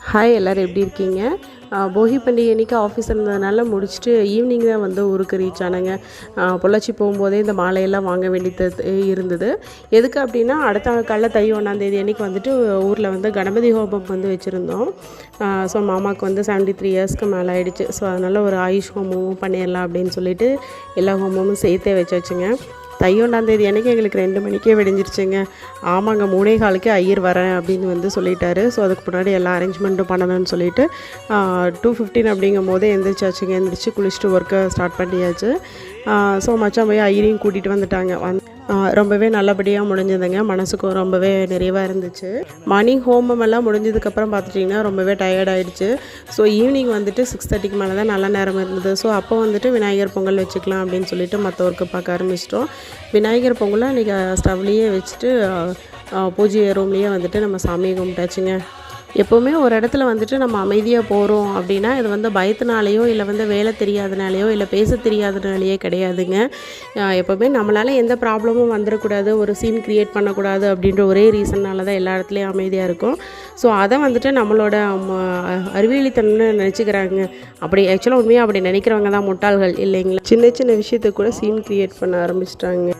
Hi எல்லோரும் எப்படி இருக்கீங்க? போகி பண்டிகை அன்றைக்கி ஆஃபீஸ் இருந்ததுனால முடிச்சுட்டு ஈவினிங் தான் வந்து ஊருக்கு ரீச் ஆனேங்க. பொள்ளாச்சி போகும்போதே இந்த மாலையெல்லாம் வாங்க வேண்டியது இருந்தது. எதுக்கு அப்படின்னா அடுத்த நாள் காலைல தை 1 அன்றைக்கி வந்துட்டு ஊரில் வந்து கணபதி ஹோமம் வந்து வச்சுருந்தோம். ஸோ மாமாவுக்கு வந்து 73 இயர்ஸ்க்கு மேலே ஆகிடுச்சு. ஸோ அதனால் ஒரு ஆயுஷ் ஹோமமும் பண்ணிடலாம் அப்படின்னு சொல்லிட்டு எல்லா ஹோமமும் சேர்த்தே வச்சாச்சுங்க. தை 1 அன்றைக்கி எங்களுக்கு 2 மணிக்கே விடிஞ்சிருச்சுங்க. ஆமாங்க, 3:15க்கு ஐயர் வரேன் அப்படின்னு வந்து சொல்லிட்டாரு. ஸோ அதுக்கு முன்னாடி எல்லா அரேஞ்ச்மெண்ட்டும் பண்ணணும்னு சொல்லிட்டு 2:15 அப்படிங்கும் போதே எந்திரிச்சாச்சுங்க. எந்திரிச்சு குளிச்சுட்டு ஒர்க்கை ஸ்டார்ட் பண்ணியாச்சு. ஸோ மச்சான் போய் ஐயரையும் கூட்டிகிட்டு வந்துட்டாங்க. ரொம்பவே நல்லபடியாக முடிஞ்சதுங்க. மனசுக்கும் ரொம்பவே நிறைவாக இருந்துச்சு. மார்னிங் ஹோமம் எல்லாம் முடிஞ்சதுக்கப்புறம் பார்த்துட்டிங்கன்னா ரொம்பவே டயர்ட் ஆகிடுச்சு. ஸோ ஈவினிங் வந்துட்டு 6:30க்கு மேலே தான் நல்ல நேரம் இருந்தது. ஸோ அப்போ வந்துட்டு விநாயகர் பொங்கல் வச்சுக்கலாம் அப்படின்னு சொல்லிட்டு மற்ற ஒர்க்கு பார்க்க ஆரம்பிச்சிட்டோம். விநாயகர் பொங்கலை இன்றைக்கி ஸ்டவ்லேயே வச்சுட்டு பூஜை ரூம்லேயே வந்துட்டு நம்ம சாமியை கும்பிட்டாச்சுங்க. எப்போவுமே ஒரு இடத்துல வந்துட்டு நம்ம அமைதியாக போகிறோம் அப்படின்னா இது வந்து பயத்தினாலேயோ இல்லை வந்து வேலை தெரியாதனாலேயோ இல்லை பேச தெரியாதனாலேயோ கிடையாதுங்க. எப்போவுமே நம்மளால் எந்த ப்ராப்ளமும் வந்துடக்கூடாது, ஒரு சீன் க்ரியேட் பண்ணக்கூடாது அப்படின்ற ஒரே ரீசன்னால் தான் எல்லா இடத்துலையும் அமைதியாக இருக்கும். ஸோ அதை வந்துட்டு நம்மளோட அறிவியலித்தனம்னு நினச்சிக்கிறாங்க. அப்படி ஆக்சுவலாக உண்மையாக அப்படி நினைக்கிறவங்க தான் முட்டாள்கள் இல்லைங்களா? சின்ன சின்ன விஷயத்தை கூட சீன் க்ரியேட் பண்ண ஆரம்பிச்சிட்டாங்க.